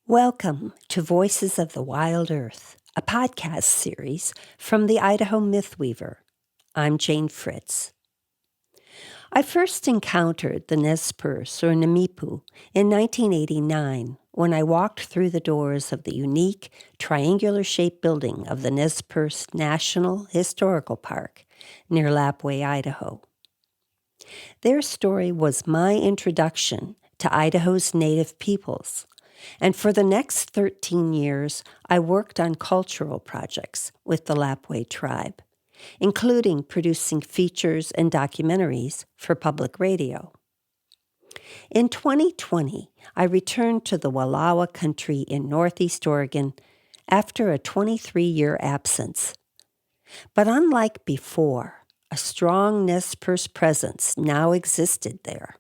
Welcome to Voices of the Wild Earth, a podcast series from the Idaho Mythweaver. I'm Jane Fritz. I first encountered the Nez Perce, or Nimi'ipuu, in 1989 when I walked through the doors of the unique, triangular-shaped building of the Nez Perce National Historical Park near Lapwai, Idaho. Their story was my introduction to Idaho's native peoples. And for the next 13 years, I worked on cultural projects with the Lapwai tribe, including producing features and documentaries for public radio. In 2020, I returned to the Wallowa country in Northeast Oregon after a 23-year absence. But unlike before, a strong Nez Perce presence now existed there.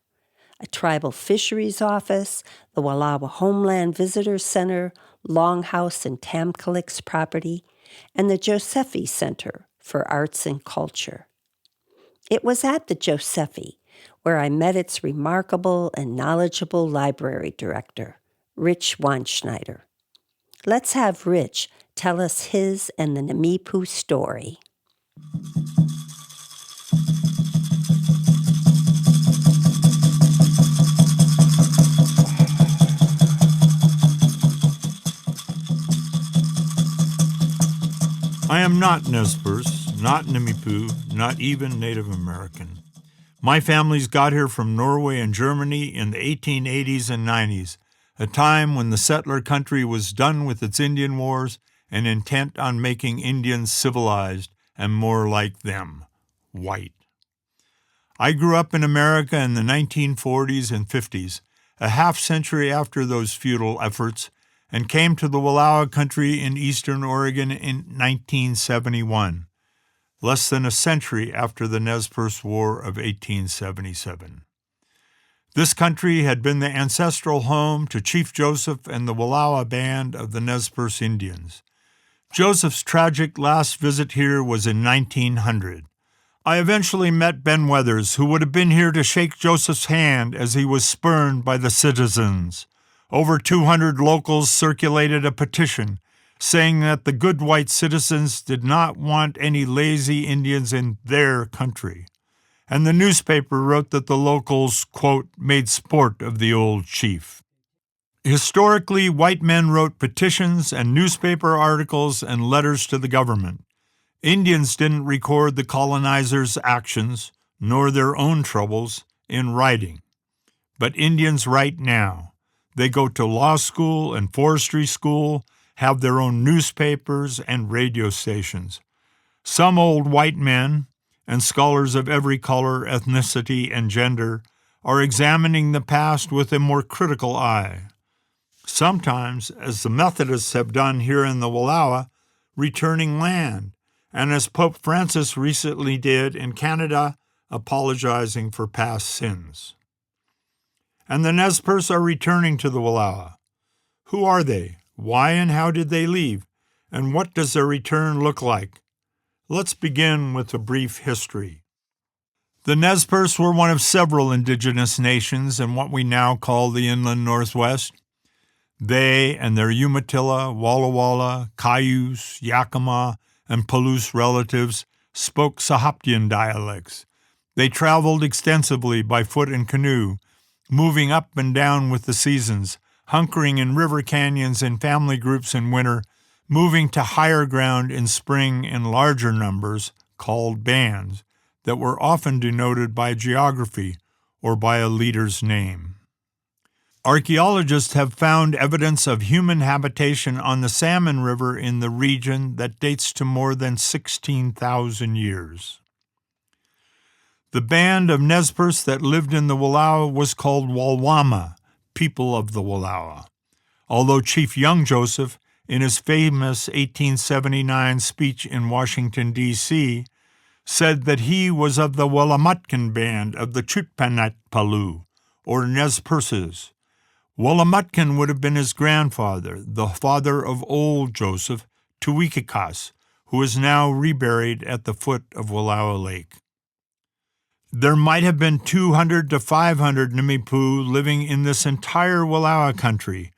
A tribal fisheries office, the Wallowa Homeland Visitors Center, Longhouse and Tamcalyx property, and the Josephi Center for Arts and Culture. It was at the Josephi where I met its remarkable and knowledgeable library director, Rich Wandschneider. Let's have Rich tell us his and the Nimi'ipuu story. I am not Nez Perce, not Nimi'ipuu, not even Native American. My families got here from Norway and Germany in the 1880s and 90s, a time when the settler country was done with its Indian wars and intent on making Indians civilized and more like them, white. I grew up in America in the 1940s and 50s, a half-century after those futile efforts, and came to the Wallowa country in eastern Oregon in 1971, less than a century after the Nez Perce War of 1877. This country had been the ancestral home to Chief Joseph and the Wallowa band of the Nez Perce Indians. Joseph's tragic last visit here was in 1900. I eventually met Ben Weathers, who would have been here to shake Joseph's hand as he was spurned by the citizens. Over 200 locals circulated a petition saying that the good white citizens did not want any lazy Indians in their country. And the newspaper wrote that the locals, quote, made sport of the old chief. Historically, white men wrote petitions and newspaper articles and letters to the government. Indians didn't record the colonizers' actions, nor their own troubles, in writing. But Indians write now. They go to law school and forestry school, have their own newspapers and radio stations. Some old white men, and scholars of every color, ethnicity, and gender, are examining the past with a more critical eye. Sometimes, as the Methodists have done here in the Wallowa, returning land, and as Pope Francis recently did in Canada, apologizing for past sins. And the Nez Perce are returning to the Wallowa. Who are they? Why and how did they leave? And what does their return look like? Let's begin with a brief history. The Nez Perce were one of several indigenous nations in what we now call the Inland Northwest. They and their Umatilla, Walla, Cayuse, Yakima, and Palouse relatives spoke Sahaptian dialects. They traveled extensively by foot and canoe, moving up and down with the seasons, hunkering in river canyons in family groups in winter, moving to higher ground in spring in larger numbers, called bands, that were often denoted by geography or by a leader's name. Archaeologists have found evidence of human habitation on the Salmon River in the region that dates to more than 16,000 years. The band of Nez Perce that lived in the Wallowa was called Walwama, people of the Wallowa, although Chief Young Joseph, in his famous 1879 speech in Washington, D.C., said that he was of the Walamutkan band of the Chutpanat Palu, or Nez Perces. Walamutkan would have been his grandfather, the father of old Joseph, Tuwikikas, who is now reburied at the foot of Wallowa Lake. There might have been 200 to 500 Nimi'ipuu living in this entire Wallowa country,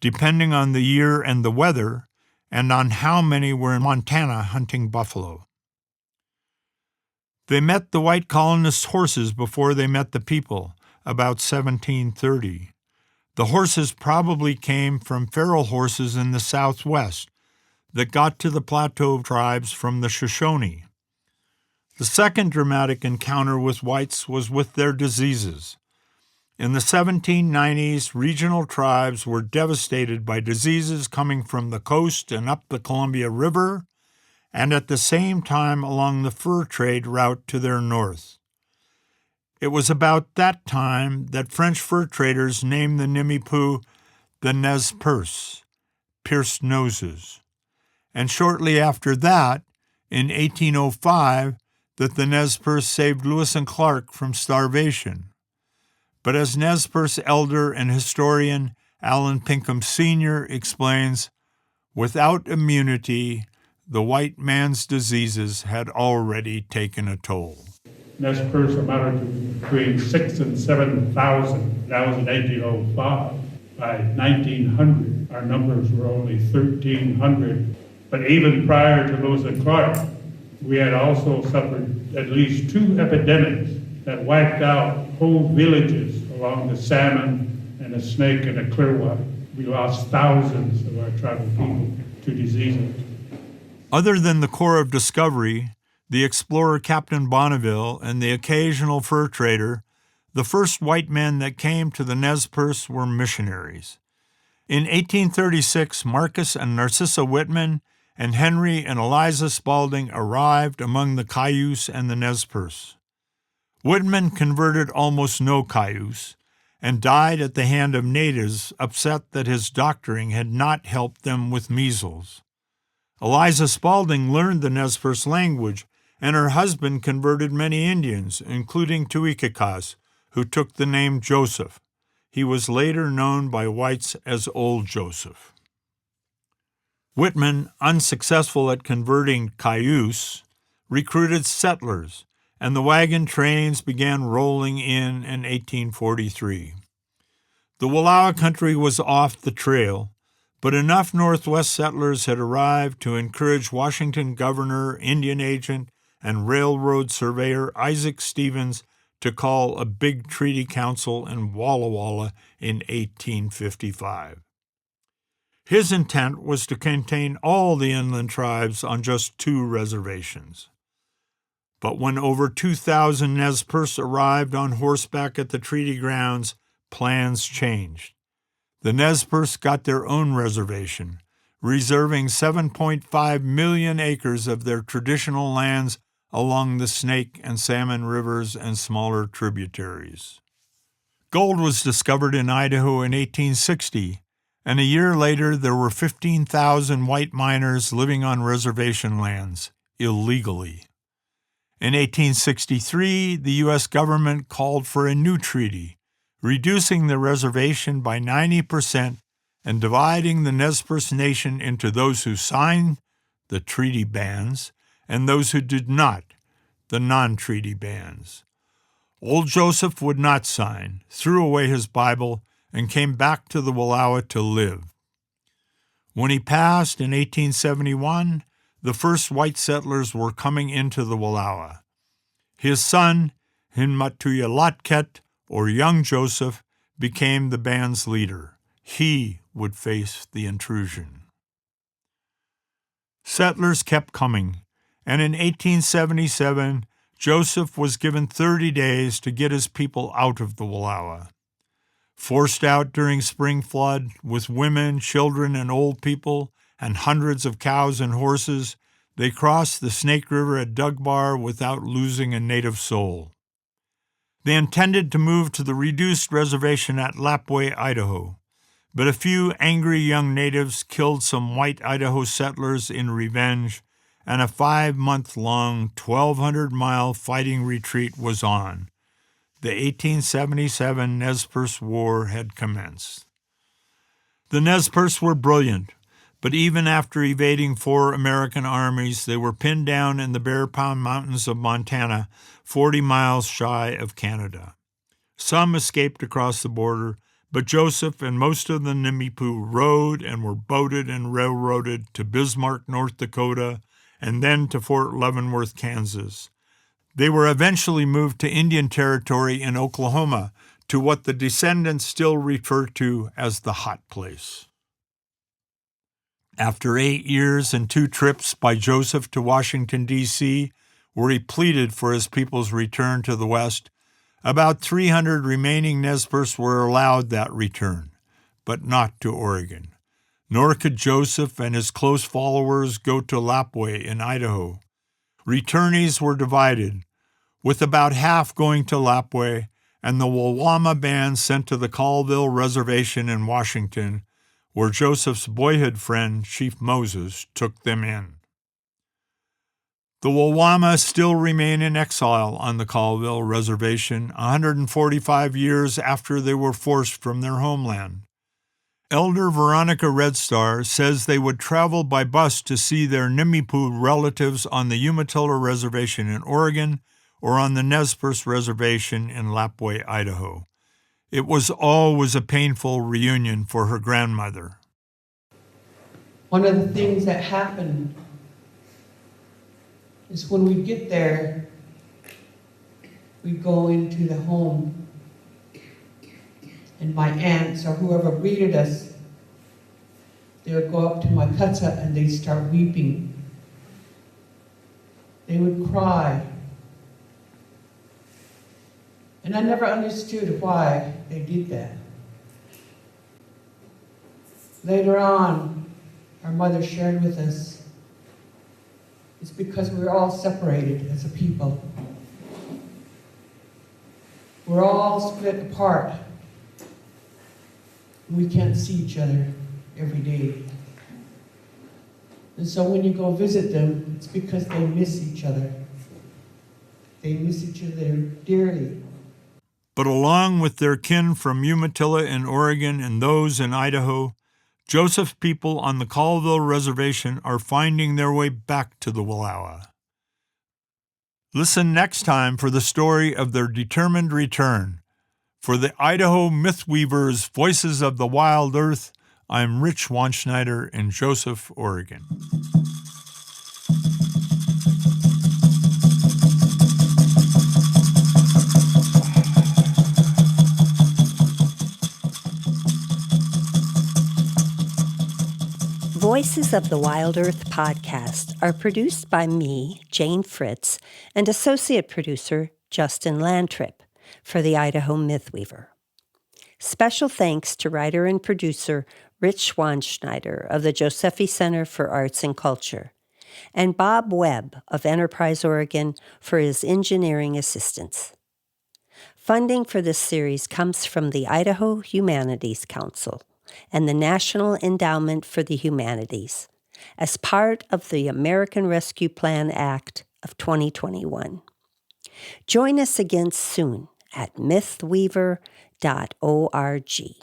depending on the year and the weather, and on how many were in Montana hunting buffalo. They met the white colonists' horses before they met the people, about 1730. The horses probably came from feral horses in the southwest that got to the plateau tribes from the Shoshone. The second dramatic encounter with whites was with their diseases. In the 1790s, regional tribes were devastated by diseases coming from the coast and up the Columbia River, and at the same time along the fur trade route to their north. It was about that time that French fur traders named the Nimi'ipuu the Nez Perce, pierced noses, and shortly after that, in 1805, that the Nez Perce saved Lewis and Clark from starvation. But as Nez Perce elder and historian Alan Pinkham Sr. explains, without immunity, the white man's diseases had already taken a toll. Nez Perce amounted to between 6,000 and 7,000. That was in 1805. By 1900, our numbers were only 1,300. But even prior to Lewis and Clark, we had also suffered at least 2 epidemics that wiped out whole villages along the Salmon and the Snake and the Clearwater. We lost thousands of our tribal people to diseases. Other than the Corps of Discovery, the explorer Captain Bonneville, and the occasional fur trader, the first white men that came to the Nez Perce were missionaries. In 1836, Marcus and Narcissa Whitman and Henry and Eliza Spalding arrived among the Cayuse and the Nez Perce. Whitman converted almost no Cayuse and died at the hand of natives upset that his doctoring had not helped them with measles. Eliza Spalding learned the Nez Perce language, and her husband converted many Indians, including Tuikikas, who took the name Joseph. He was later known by whites as Old Joseph. Whitman, unsuccessful at converting Cayuse, recruited settlers, and the wagon trains began rolling in 1843. The Wallowa country was off the trail, but enough Northwest settlers had arrived to encourage Washington governor, Indian agent, and railroad surveyor Isaac Stevens to call a big treaty council in Wallowa in 1855. His intent was to contain all the inland tribes on just 2 reservations. But when over 2,000 Nez Perce arrived on horseback at the treaty grounds, plans changed. The Nez Perce got their own reservation, reserving 7.5 million acres of their traditional lands along the Snake and Salmon rivers and smaller tributaries. Gold was discovered in Idaho in 1860, and a year later there were 15,000 white miners living on reservation lands, illegally. In 1863, the U.S. government called for a new treaty, reducing the reservation by 90% and dividing the Nez Perce Nation into those who signed the treaty bands and those who did not, the non-treaty bands. Old Joseph would not sign, threw away his Bible, and came back to the Wallowa to live. When he passed in 1871, the first white settlers were coming into the Wallowa. His son, Hinmatuyalutket, or Young Joseph, became the band's leader. He would face the intrusion. Settlers kept coming, and in 1877, Joseph was given 30 days to get his people out of the Wallowa. Forced out during spring flood, with women, children, and old people, and hundreds of cows and horses, they crossed the Snake River at Dugbar without losing a native soul. They intended to move to the reduced reservation at Lapwai, Idaho, but a few angry young natives killed some white Idaho settlers in revenge, and a 5-month-long, 1,200-mile fighting retreat was on. The 1877 Nez Perce War had commenced. The Nez Perce were brilliant, but even after evading 4 American armies, they were pinned down in the Bear Paw Mountains of Montana, 40 miles shy of Canada. Some escaped across the border, but Joseph and most of the Nimi'ipuu rode and were boated and railroaded to Bismarck, North Dakota, and then to Fort Leavenworth, Kansas. They were eventually moved to Indian Territory in Oklahoma, to what the descendants still refer to as the hot place. After 8 years and 2 trips by Joseph to Washington, D.C., where he pleaded for his people's return to the West, about 300 remaining Nez Perce were allowed that return, but not to Oregon. Nor could Joseph and his close followers go to Lapwai in Idaho. Returnees were divided, with about half going to Lapwai and the Wallowa band sent to the Colville Reservation in Washington, where Joseph's boyhood friend, Chief Moses, took them in. The Wallowa still remain in exile on the Colville Reservation 145 years after they were forced from their homeland. Elder Veronica Red Star says they would travel by bus to see their Nimi'ipuu relatives on the Umatilla Reservation in Oregon or on the Nez Perce Reservation in Lapwai, Idaho. It was always a painful reunion for her grandmother. One of the things that happened is when we get there, we go into the home, and my aunts or whoever greeted us, they would go up to my kutsa and they'd start weeping. They would cry. And I never understood why they did that. Later on, our mother shared with us, it's because we're all separated as a people. We're all split apart. We can't see each other every day. And so when you go visit them, it's because they miss each other. They miss each other dearly. But along with their kin from Umatilla in Oregon and those in Idaho, Joseph's people on the Colville Reservation are finding their way back to the Wallowa. Listen next time for the story of their determined return. For the Idaho Mythweavers, Voices of the Wild Earth, I'm Rich Wandschneider in Joseph, Oregon. Voices of the Wild Earth podcast are produced by me, Jane Fritz, and associate producer Justin Landtrip for the Idaho Mythweaver. Special thanks to writer and producer Rich Wandschneider of the Josephi Center for Arts and Culture, and Bob Webb of Enterprise, Oregon, for his engineering assistance. Funding for this series comes from the Idaho Humanities Council and the National Endowment for the Humanities as part of the American Rescue Plan Act of 2021. Join us again soon at mythweaver.org.